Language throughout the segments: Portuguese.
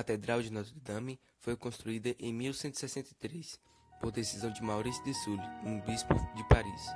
Catedral de Notre-Dame foi construída em 1163, por decisão de Maurice de Sully, um bispo de Paris.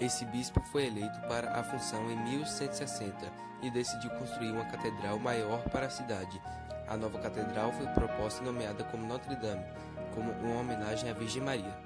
Esse bispo foi eleito para a função em 1160 e decidiu construir uma catedral maior para a cidade. A nova catedral foi proposta e nomeada como Notre-Dame, como uma homenagem à Virgem Maria.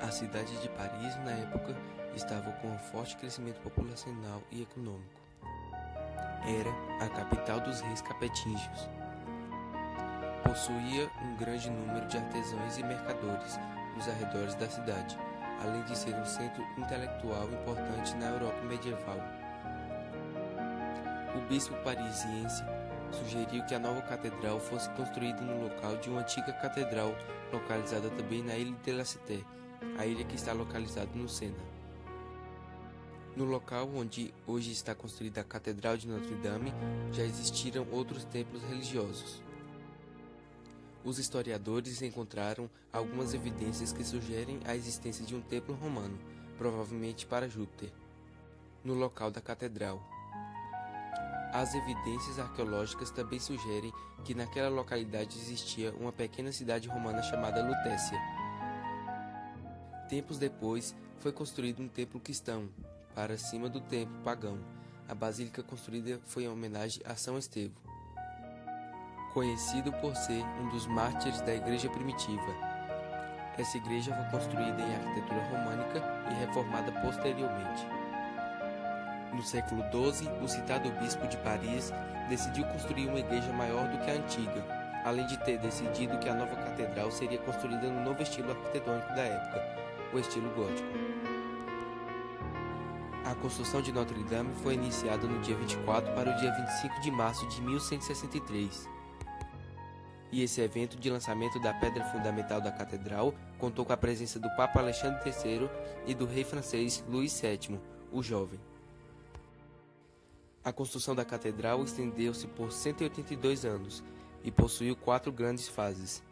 A cidade de Paris, na época, estava com um forte crescimento populacional e econômico. Era a capital dos reis capetingios. Possuía um grande número de artesãos e mercadores nos arredores da cidade, além de ser um centro intelectual importante na Europa medieval. O bispo parisiense sugeriu que a nova catedral fosse construída no local de uma antiga catedral localizada também na Ilha de la Cité, a ilha que está localizada no Sena. No local onde hoje está construída a Catedral de Notre-Dame, já existiram outros templos religiosos. Os historiadores encontraram algumas evidências que sugerem a existência de um templo romano, provavelmente para Júpiter, no local da catedral. As evidências arqueológicas também sugerem que naquela localidade existia uma pequena cidade romana chamada Lutécia. Tempos depois, foi construído um templo cristão, para cima do templo pagão. A basílica construída foi em homenagem a São Estevão, conhecido por ser um dos mártires da igreja primitiva. Essa igreja foi construída em arquitetura românica e reformada posteriormente. No século XII, o citado bispo de Paris decidiu construir uma igreja maior do que a antiga, além de ter decidido que a nova catedral seria construída no novo estilo arquitetônico da época, o estilo gótico. A construção de Notre-Dame foi iniciada no dia 24 para o dia 25 de março de 1163. E esse evento de lançamento da pedra fundamental da catedral contou com a presença do Papa Alexandre III e do rei francês Luís VII, o Jovem. A construção da catedral estendeu-se por 182 anos e possuiu 4 grandes fases.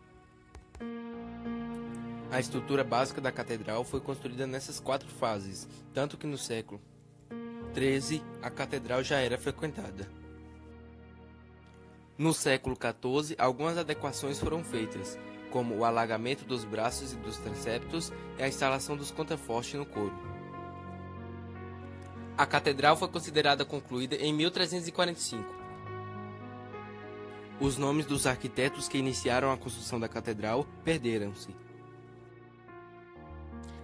A estrutura básica da catedral foi construída nessas 4 fases, tanto que no século XIII a catedral já era frequentada. No século XIV, algumas adequações foram feitas, como o alargamento dos braços e dos transeptos e a instalação dos contrafortes no coro. A catedral foi considerada concluída em 1345. Os nomes dos arquitetos que iniciaram a construção da catedral perderam-se.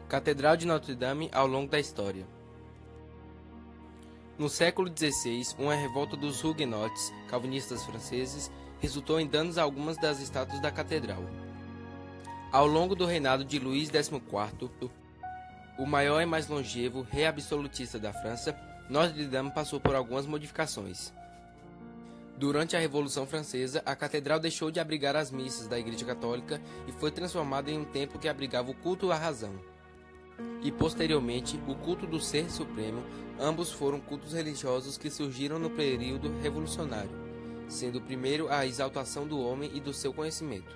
Catedral de Notre-Dame ao longo da história. No século XVI, uma revolta dos huguenotes, calvinistas franceses, resultou em danos a algumas das estátuas da catedral. Ao longo do reinado de Luís XIV, o maior e mais longevo rei absolutista da França, Notre-Dame passou por algumas modificações. Durante a Revolução Francesa, a catedral deixou de abrigar as missas da Igreja Católica e foi transformada em um templo que abrigava o culto à razão. E posteriormente o culto do Ser Supremo. Ambos foram cultos religiosos que surgiram no período revolucionário, sendo o primeiro a exaltação do homem e do seu conhecimento.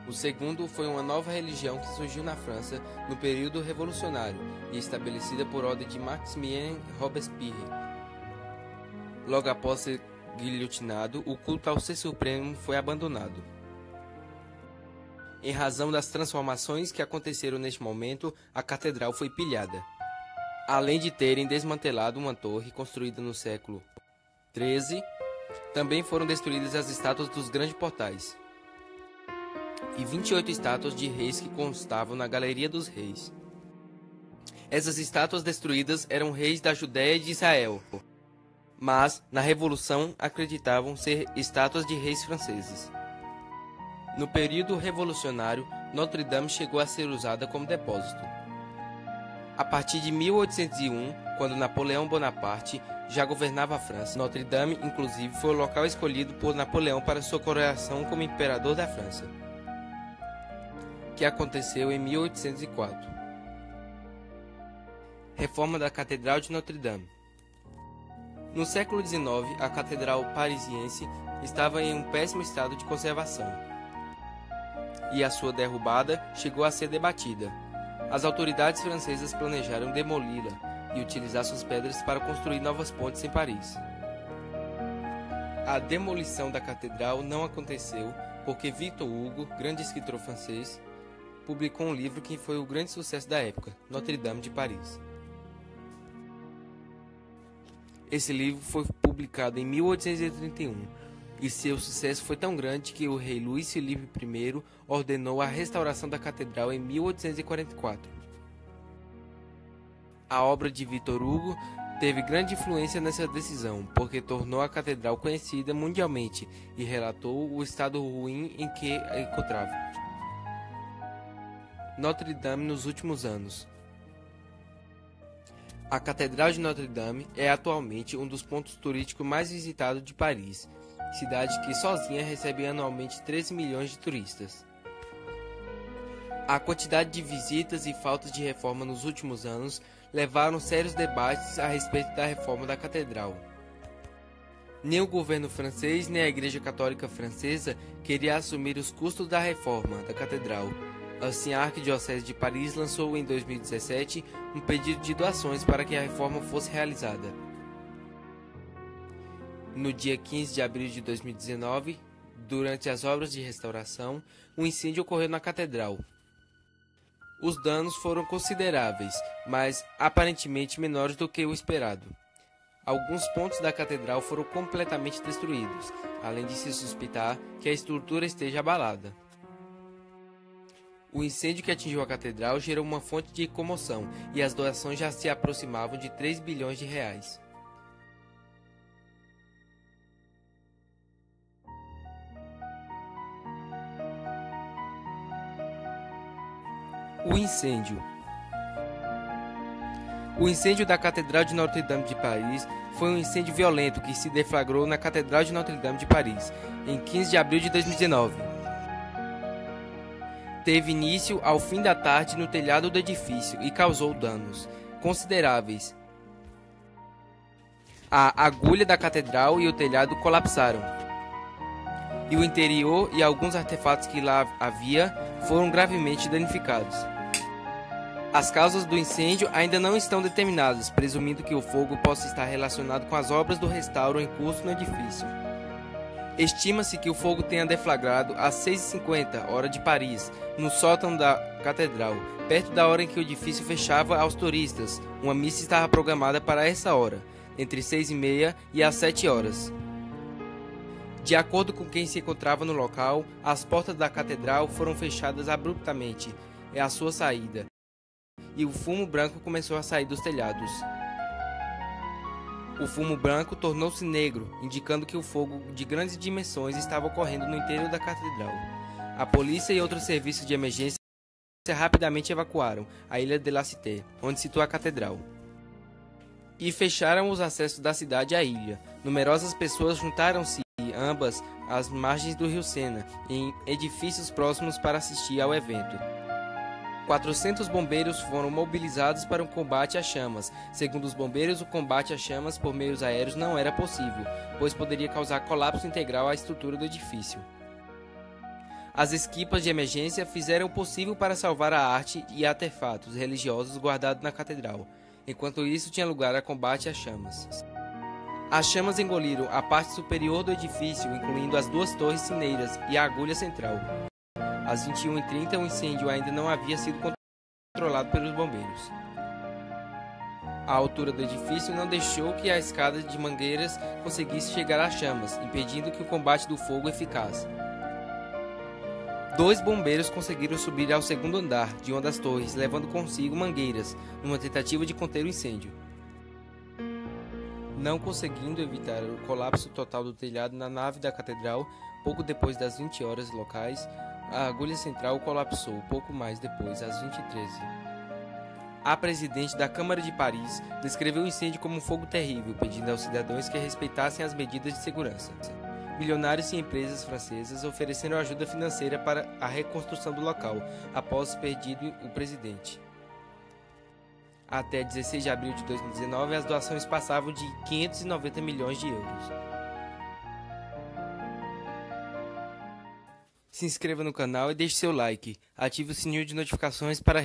O segundo foi uma nova religião que surgiu na França no período revolucionário e estabelecida por ordem de Maximilien Robespierre. Logo após ser guilhotinado, o culto ao Ser Supremo foi abandonado. Em razão das transformações que aconteceram neste momento, a catedral foi pilhada. Além de terem desmantelado uma torre construída no século XIII, também foram destruídas as estátuas dos grandes portais e 28 estátuas de reis que constavam na Galeria dos Reis. Essas estátuas destruídas eram reis da Judéia e de Israel, mas na Revolução acreditavam ser estátuas de reis franceses. No período revolucionário, Notre-Dame chegou a ser usada como depósito. A partir de 1801, quando Napoleão Bonaparte já governava a França, Notre-Dame, inclusive, foi o local escolhido por Napoleão para sua coroação como imperador da França, que aconteceu em 1804. Reforma da Catedral de Notre-Dame. No século XIX, a Catedral Parisiense estava em um péssimo estado de conservação, e a sua derrubada chegou a ser debatida. As autoridades francesas planejaram demoli-la e utilizar suas pedras para construir novas pontes em Paris. A demolição da catedral não aconteceu porque Victor Hugo, grande escritor francês, publicou um livro que foi o grande sucesso da época, Notre-Dame de Paris. Esse livro foi publicado em 1831 e seu sucesso foi tão grande que o rei Luís Filipe I ordenou a restauração da catedral em 1844. A obra de Victor Hugo teve grande influência nessa decisão, porque tornou a catedral conhecida mundialmente e relatou o estado ruim em que a encontrava. Notre-Dame nos últimos anos. A Catedral de Notre-Dame é atualmente um dos pontos turísticos mais visitados de Paris, cidade que sozinha recebe anualmente 13 milhões de turistas. A quantidade de visitas e falta de reforma nos últimos anos levaram sérios debates a respeito da reforma da catedral. Nem o governo francês nem a Igreja Católica Francesa queria assumir os custos da reforma da catedral. Assim, a Arquidiocese de Paris lançou em 2017 um pedido de doações para que a reforma fosse realizada. No dia 15 de abril de 2019, durante as obras de restauração, um incêndio ocorreu na catedral. Os danos foram consideráveis, mas aparentemente menores do que o esperado. Alguns pontos da catedral foram completamente destruídos, além de se suspeitar que a estrutura esteja abalada. O incêndio que atingiu a catedral gerou uma fonte de comoção e as doações já se aproximavam de 3 bilhões de reais. O incêndio. O incêndio da Catedral de Notre-Dame de Paris foi um incêndio violento que se deflagrou na Catedral de Notre-Dame de Paris, em 15 de abril de 2019. Teve início ao fim da tarde no telhado do edifício e causou danos consideráveis. A agulha da catedral e o telhado colapsaram, e o interior e alguns artefatos que lá havia foram gravemente danificados. As causas do incêndio ainda não estão determinadas, presumindo que o fogo possa estar relacionado com as obras do restauro em curso no edifício. Estima-se que o fogo tenha deflagrado às 6h50, hora de Paris, no sótão da catedral, perto da hora em que o edifício fechava aos turistas. Uma missa estava programada para essa hora, entre 6h30 e as 7 horas. De acordo com quem se encontrava no local, as portas da catedral foram fechadas abruptamente à sua saída, e o fumo branco começou a sair dos telhados. O fumo branco tornou-se negro, indicando que o fogo de grandes dimensões estava ocorrendo no interior da catedral. A polícia e outros serviços de emergência rapidamente evacuaram a ilha de la Cité, onde situa a catedral, e fecharam os acessos da cidade à ilha. Numerosas pessoas juntaram-se ambas às margens do rio Sena, em edifícios próximos para assistir ao evento. 400 bombeiros foram mobilizados para um combate às chamas. Segundo os bombeiros, o combate às chamas por meios aéreos não era possível, pois poderia causar colapso integral à estrutura do edifício. As equipas de emergência fizeram o possível para salvar a arte e artefatos religiosos guardados na catedral. Enquanto isso, tinha lugar a combate às chamas. As chamas engoliram a parte superior do edifício, incluindo as duas torres sineiras e a agulha central. Às 21h30, o incêndio ainda não havia sido controlado pelos bombeiros. A altura do edifício não deixou que a escada de mangueiras conseguisse chegar às chamas, impedindo que o combate do fogo eficasse. 2 bombeiros conseguiram subir ao segundo andar de uma das torres, levando consigo mangueiras, numa tentativa de conter o incêndio. Não conseguindo evitar o colapso total do telhado na nave da catedral, pouco depois das 20 horas locais, a agulha central colapsou pouco mais depois, às 20h13. A presidente da Câmara de Paris descreveu o incêndio como um fogo terrível, pedindo aos cidadãos que respeitassem as medidas de segurança. Milionários e empresas francesas ofereceram ajuda financeira para a reconstrução do local, após perdido o presidente. Até 16 de abril de 2019, as doações passavam de 590 milhões de euros. Se inscreva no canal e deixe seu like. Ative o sininho de notificações para